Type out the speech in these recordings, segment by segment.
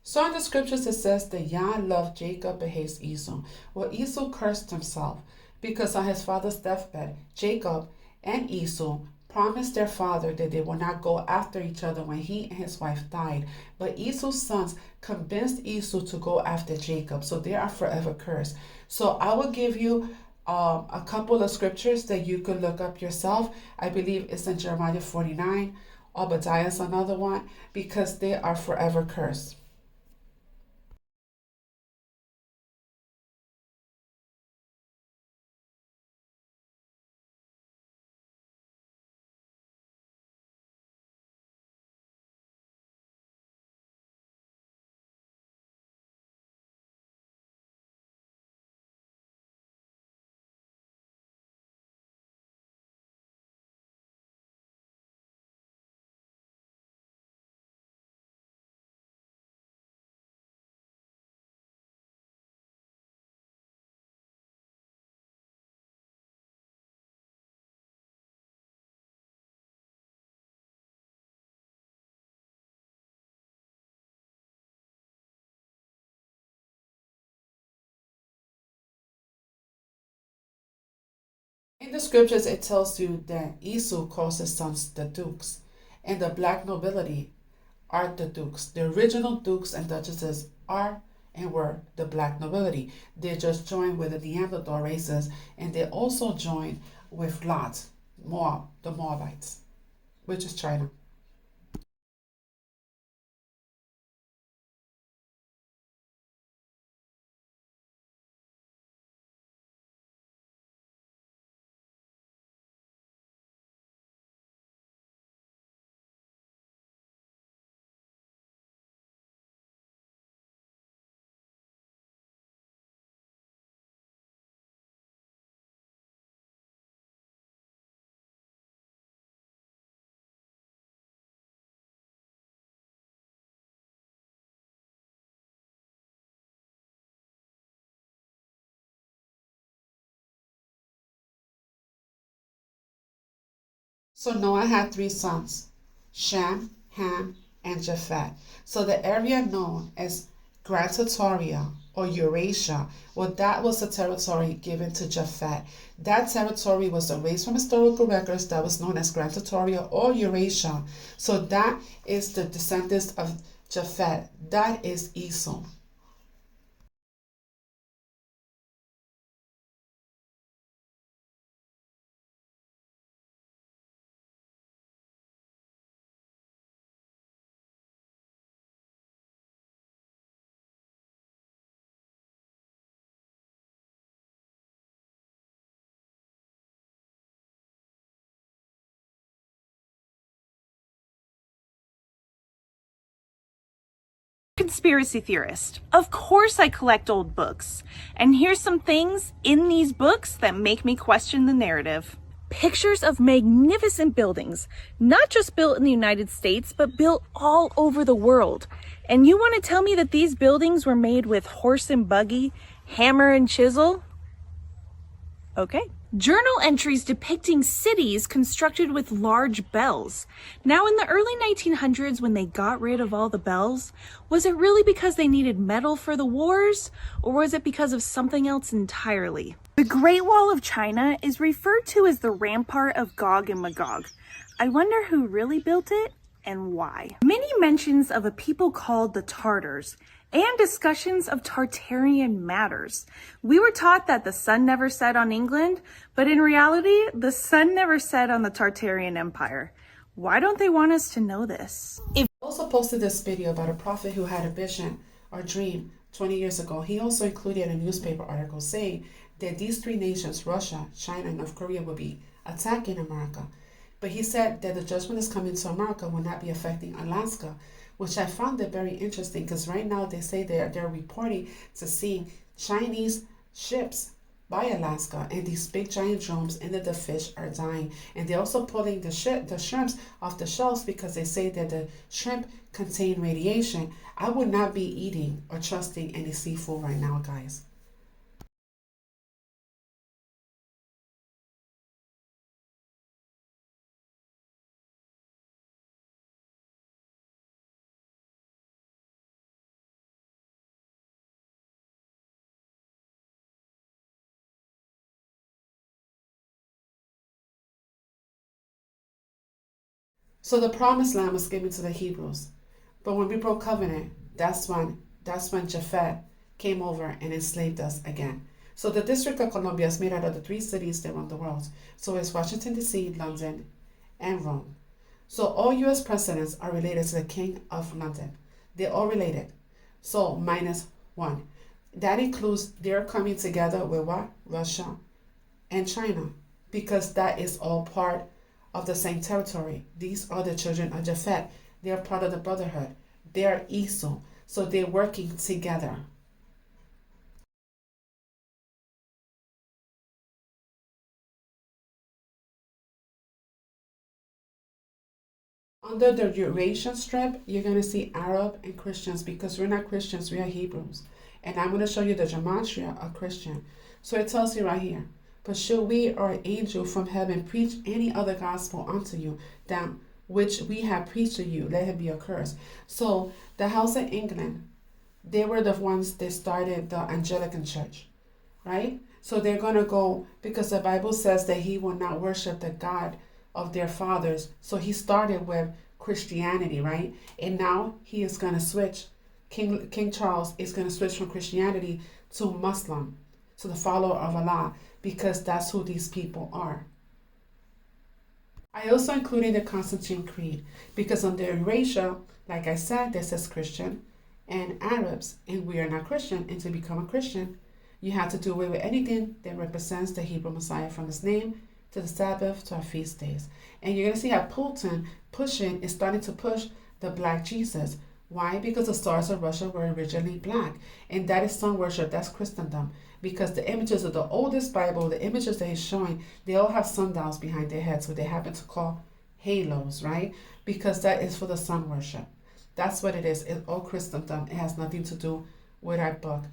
So in the scriptures it says that Yah loved Jacob but hates Esau. Well, Esau cursed himself because on his father's deathbed, Jacob and Esau promised their father that they would not go after each other when he and his wife died. But Esau's sons convinced Esau to go after Jacob, so they are forever cursed. So I will give you a couple of scriptures that you could look up yourself. I believe it's in Jeremiah 49, Obadiah is another one, because they are forever cursed. In the scriptures, it tells you that Esau calls his sons the dukes, and the black nobility are the dukes. The original dukes and duchesses are and were the black nobility. They just joined with the Neanderthal races, and they also joined with Lot, Moab, the Moabites, which is China. So Noah had three sons, Shem, Ham, and Japhet. So the area known as Gran Tartaria or Eurasia, well, that was the territory given to Japhet. That territory was erased from historical records that was known as Gran Tartaria or Eurasia. So that is the descendants of Japhet. That is Esau. Conspiracy theorist. Of course I collect old books. And here's some things in these books that make me question the narrative. Pictures of magnificent buildings, not just built in the United States, but built all over the world. And you want to tell me that these buildings were made with horse and buggy, hammer and chisel? Okay. Journal entries depicting cities constructed with large bells. Now, in the early 1900s, when they got rid of all the bells, was it really because they needed metal for the wars, or was it because of something else entirely? The Great Wall of China is referred to as the rampart of Gog and Magog. I wonder who really built it and why. Many mentions of a people called the Tartars and discussions of Tartarian matters. We were taught that the sun never set on England, but in reality, the sun never set on the Tartarian Empire. Why don't they want us to know this? I also posted this video about a prophet who had a vision or dream 20 years ago. He also included a newspaper article saying that these three nations, Russia, China, and North Korea, would be attacking America. But he said that the judgment is coming to America will not be affecting Alaska, which I found it very interesting because right now they say they're reporting to seeing Chinese ships by Alaska, and these big giant drones and the fish are dying. And they're also pulling the shrimps off the shelves because they say that the shrimp contain radiation. I would not be eating or trusting any seafood right now, guys. So the promised land was given to the Hebrews. But when we broke covenant, that's when Japhet came over and enslaved us again. So the District of Columbia is made out of the three cities that run the world. So it's Washington, D.C., London, and Rome. So all U.S. presidents are related to the King of London. They're all related. So minus one. That includes they're coming together with what? Russia and China. Because that is all part of the same territory. These are the children of Japhet. They're part of the brotherhood. They're Esau. So they're working together. Under the Eurasian strip, you're going to see Arab and Christians because we're not Christians, we are Hebrews. And I'm going to show you the gematria of Christian. So it tells you right here, but should we or an angel from heaven preach any other gospel unto you than which we have preached to you, let him be accursed. So the House of England, they were the ones that started the Anglican Church, right? So they're going to go because the Bible says that he will not worship the God of their fathers. So he started with Christianity, right? And now he is going to switch. King Charles is going to switch from Christianity to Muslim, to the follower of Allah, because that's who these people are. I also included the Constantine Creed because under Eurasia, like I said, this says Christian and Arabs, and we are not Christian. And to become a Christian, you have to do away with anything that represents the Hebrew Messiah, from his name to the Sabbath to our feast days. And you're going to see how Putin is starting to push the black Jesus. Why? Because the stars of Russia were originally black. And that is sun worship, that's Christendom. Because the images of the oldest Bible, the images that he's showing, they all have sundials behind their heads, what they happen to call halos, right? Because that is for the sun worship. That's what it is. It's all Christendom. It has nothing to do with our book.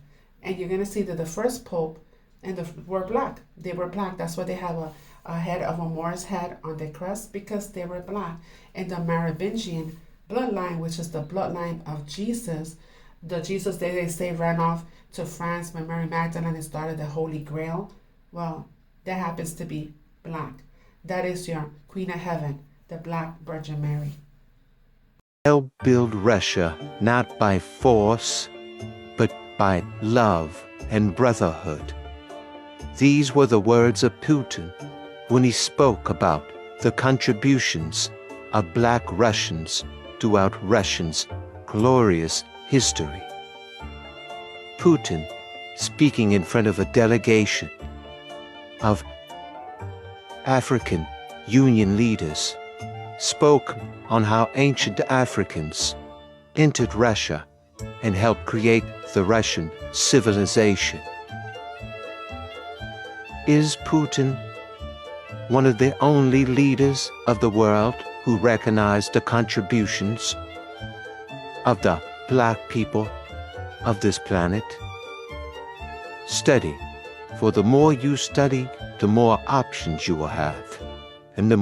And you're going to see that the first pope and were black. They were black. That's why they have a head of a Moor's head on their crest, because they were black. And the Merovingian bloodline, which is the bloodline of Jesus, the Jesus that they say ran off to France when Mary Magdalene started the Holy Grail, well, that happens to be black. That is your Queen of Heaven, the Black Virgin Mary. Help build Russia not by force, but by love and brotherhood. These were the words of Putin when he spoke about the contributions of black Russians throughout Russia's glorious history. Putin, speaking in front of a delegation of African Union leaders, spoke on how ancient Africans entered Russia and helped create the Russian civilization. Is Putin one of the only leaders of the world who recognize the contributions of the black people of this planet? Study, for the more you study, the more options you will have, and the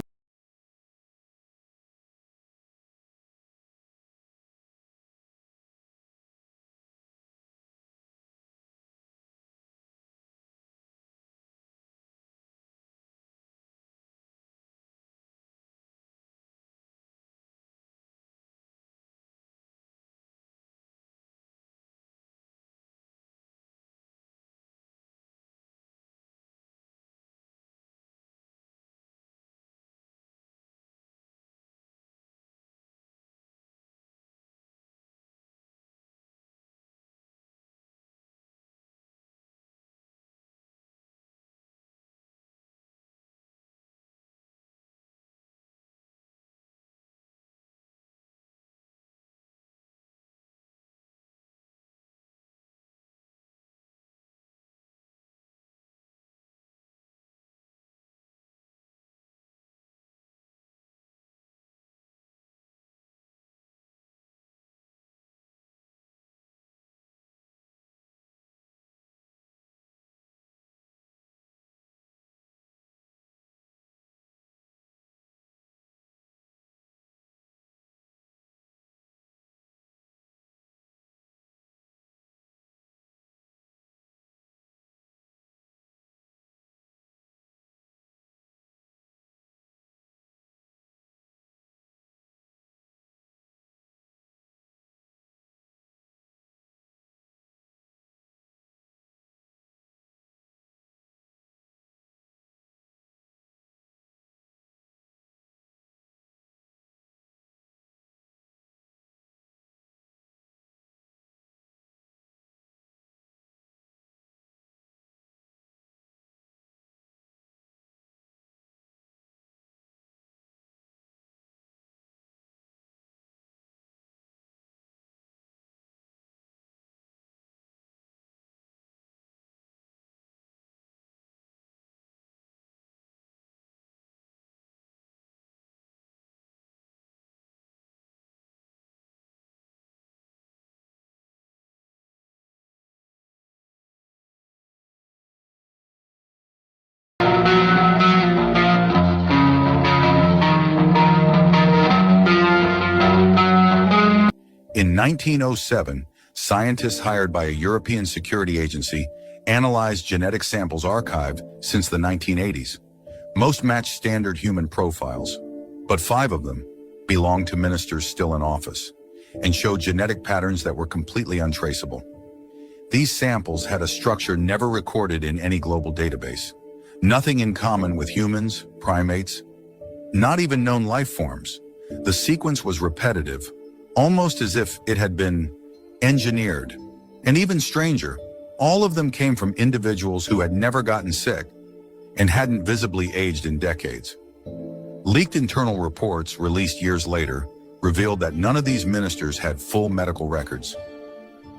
In 1907, scientists hired by a European security agency analyzed genetic samples archived since the 1980s. Most matched standard human profiles, but 5 of them belonged to ministers still in office and showed genetic patterns that were completely untraceable. These samples had a structure never recorded in any global database. Nothing in common with humans, primates, not even known life forms. The sequence was repetitive, almost as if it had been engineered. And even stranger, all of them came from individuals who had never gotten sick and hadn't visibly aged in decades. Leaked internal reports released years later revealed that none of these ministers had full medical records.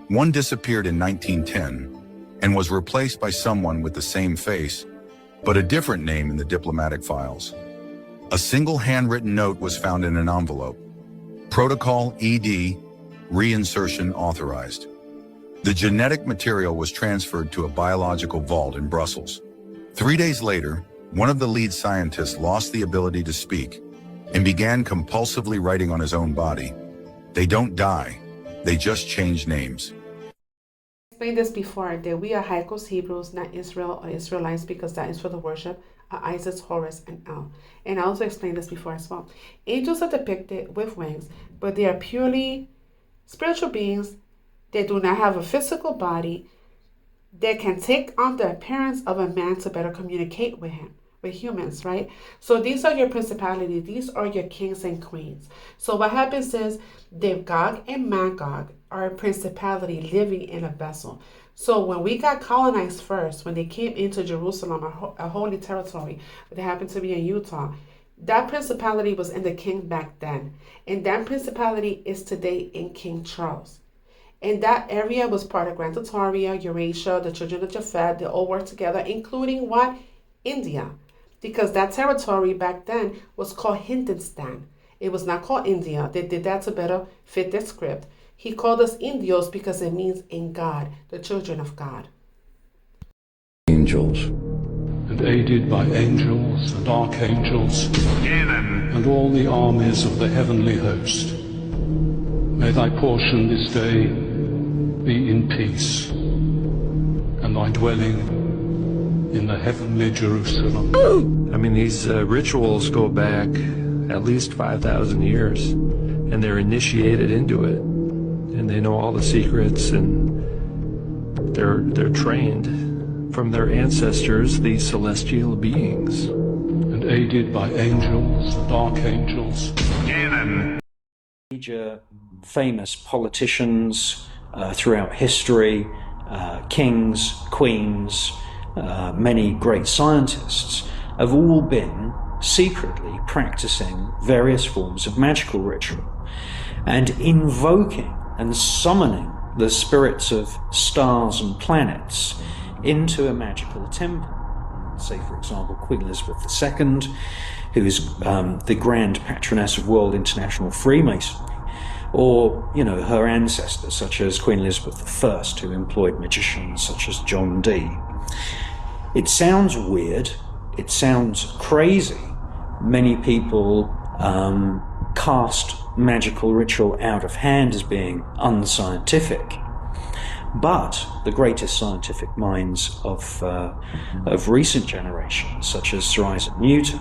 One disappeared in 1910 and was replaced by someone with the same face, but a different name in the diplomatic files. A single handwritten note was found in an envelope. Protocol ED, reinsertion authorized. The genetic material was transferred to a biological vault in Brussels. 3 days later, one of the lead scientists lost the ability to speak and began compulsively writing on his own body. They don't die, they just change names. I explained this before, that we are Haikos Hebrews, not Israel or Israelites, because that is for the worship of Isis, Horus, and El. And I also explained this before as well. Angels are depicted with wings, but they are purely spiritual beings. They do not have a physical body that can take on the appearance of a man to better communicate with him, with humans, right? So these are your principalities. These are your kings and queens. So what happens is that Gog and Magog are a principality living in a vessel. So when we got colonized first, when they came into Jerusalem, a holy territory that happened to be in Utah, that principality was in the king back then. And that principality is today in King Charles. And that area was part of Gran Tartaria, Eurasia, the children of Japhet. They all worked together, including what? India. Because that territory back then was called Hindustan. It was not called India. They did that to better fit their script. He called us Indios because it means in God, the children of God. Angels. And aided by angels and archangels, and all the armies of the heavenly host, may thy portion this day be in peace, and thy dwelling in the heavenly Jerusalem. I mean, these rituals go back at least 5,000 years, and they're initiated into it, and they know all the secrets, and they're trained from their ancestors, these celestial beings. And aided by angels and archangels. Major famous politicians throughout history, kings, queens, many great scientists have all been secretly practicing various forms of magical ritual and invoking and summoning the spirits of stars and planets into a magical temple. Say, for example, Queen Elizabeth II, who is the grand patroness of World International Freemasonry, or, her ancestors, such as Queen Elizabeth I, who employed magicians such as John Dee. It sounds weird, it sounds crazy. Many people cast magical ritual out of hand as being unscientific. But the greatest scientific minds of recent generations, such as Sir Isaac Newton,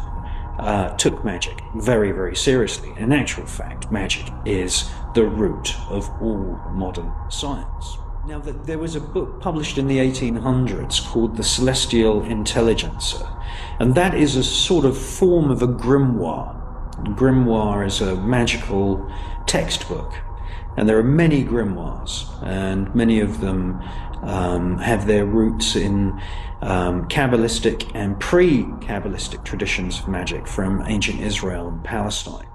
took magic very, very seriously. In actual fact, magic is the root of all modern science. Now, there was a book published in the 1800s called The Celestial Intelligencer, and that is a sort of form of a grimoire. Grimoire is a magical textbook, and there are many grimoires, and many of them have their roots in Kabbalistic and pre-Kabbalistic traditions of magic from ancient Israel and Palestine.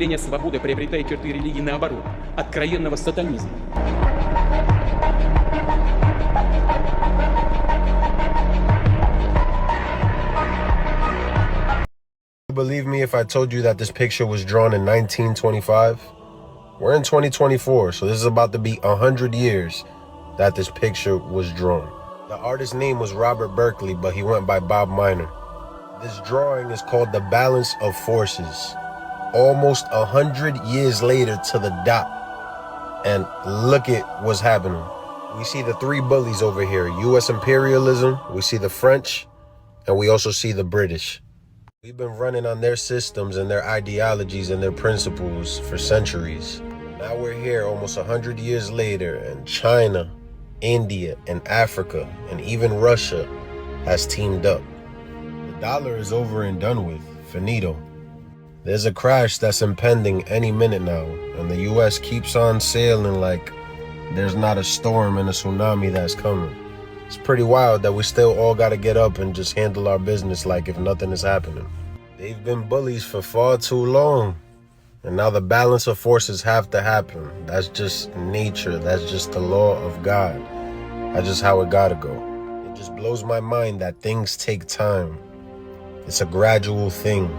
Представление свободы приобретает черты религии наоборот, откровенного сатанизма. Believe me if I told you that this picture was drawn in 1925? We're in 2024, so this is about to be 100 years that this picture was drawn. The artist's name was Robert Berkeley, but he went by Bob Miner. This drawing is called The Balance of Forces. Almost 100 years later to the dot. And look at what's happening. We see the three bullies over here. U.S. imperialism, we see the French, and we also see the British. We've been running on their systems and their ideologies and their principles for centuries. Now we're here almost 100 years later, and China, India, and Africa, and even Russia has teamed up. The dollar is over and done with. Finito. There's a crash that's impending any minute now, and the U.S. keeps on sailing like there's not a storm and a tsunami that's coming. It's pretty wild that we still all gotta get up and just handle our business like if nothing is happening. They've been bullies for far too long, and now the balance of forces have to happen. That's just nature. That's just the law of God. That's just how it gotta go. It just blows my mind that things take time. It's a gradual thing.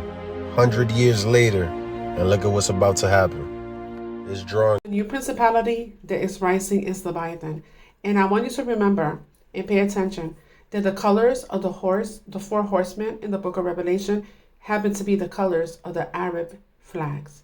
100 years later, and look at what's about to happen. This drawing. The new principality that is rising is Leviathan. And I want you to remember and pay attention that the colors of the four horsemen in the book of Revelation, happen to be the colors of the Arab flags.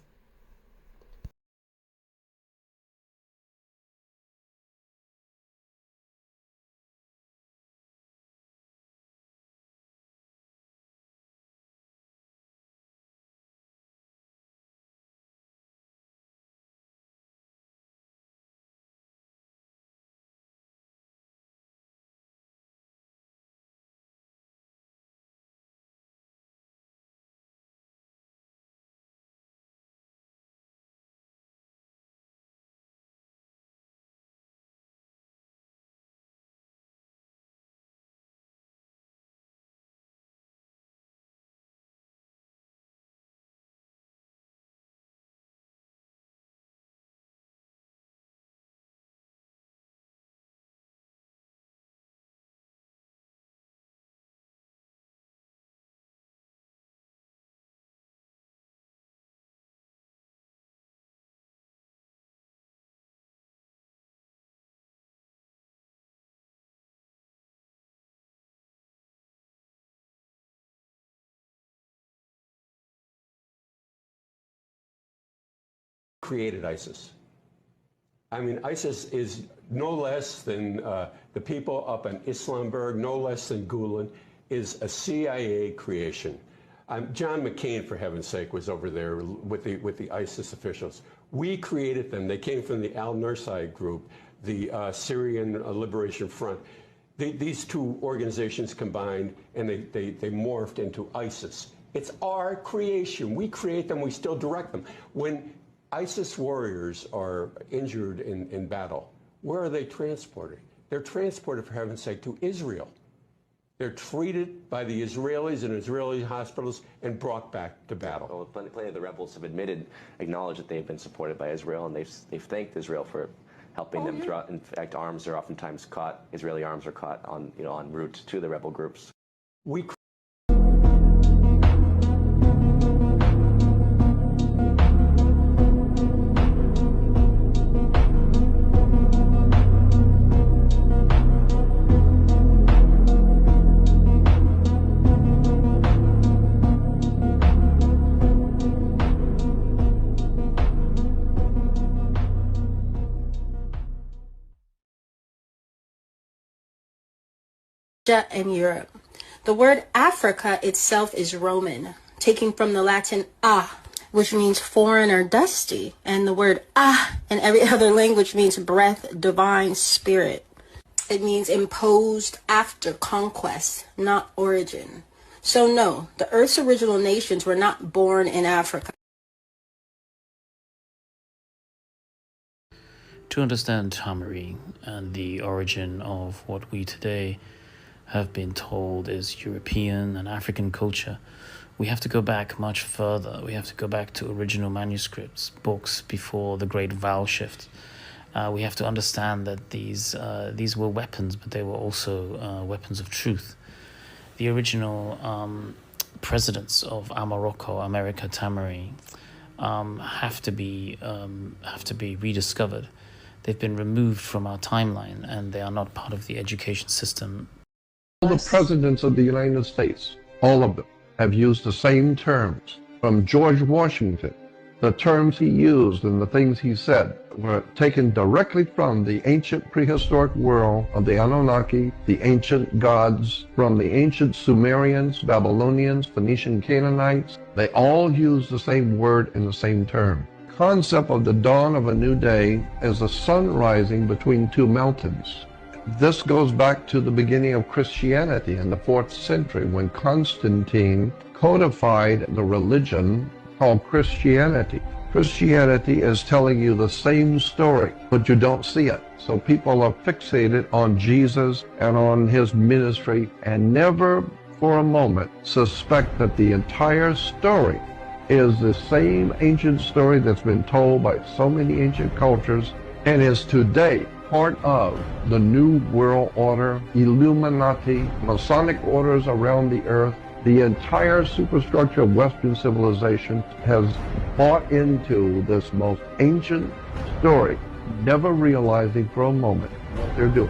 Created ISIS. I mean, ISIS is no less than the people up in Islamberg, no less than Gulen, is a CIA creation. John McCain, for heaven's sake, was over there with the ISIS officials. We created them. They came from the Al-Nusra group, the Syrian Liberation Front. These two organizations combined, and they morphed into ISIS. It's our creation. We create them. We still direct them. When ISIS warriors are injured in battle, where are they transported? They're transported, for heaven's sake, to Israel. They're treated by the Israelis in Israeli hospitals and brought back to battle. Well, plenty of the rebels have acknowledged that they've been supported by Israel, and they've thanked Israel for helping them throughout. In fact, arms are oftentimes caught. Israeli arms are caught on en route to the rebel groups. We and Europe. The word Africa itself is Roman, taking from the Latin which means foreign or dusty, and the word in every other language means breath, divine, spirit. It means imposed after conquest, not origin. So no, the Earth's original nations were not born in Africa. To understand Tamari and the origin of what we today have been told is European and African culture, We have to go back much further. We have to go back to original manuscripts, books before the Great Vowel Shift. We have to understand that these were weapons, but they were also weapons of truth. The original presidents of Amaroko, America Tamari, have to be rediscovered. They've been removed from our timeline, and they are not part of the education system. All the presidents of the United States, all of them, have used the same terms. From George Washington, the terms he used and the things he said were taken directly from the ancient prehistoric world of the Anunnaki, the ancient gods, from the ancient Sumerians, Babylonians, Phoenician Canaanites. They all use the same word and the same term. Concept of the dawn of a new day is the sun rising between two mountains. This goes back to the beginning of Christianity in the 4th century when Constantine codified the religion called Christianity. Christianity is telling you the same story, but you don't see it. So people are fixated on Jesus and on his ministry and never for a moment suspect that the entire story is the same ancient story that's been told by so many ancient cultures and is today part of the New World Order, Illuminati, Masonic orders around the earth. The entire superstructure of Western civilization has bought into this most ancient story, never realizing for a moment what they're doing.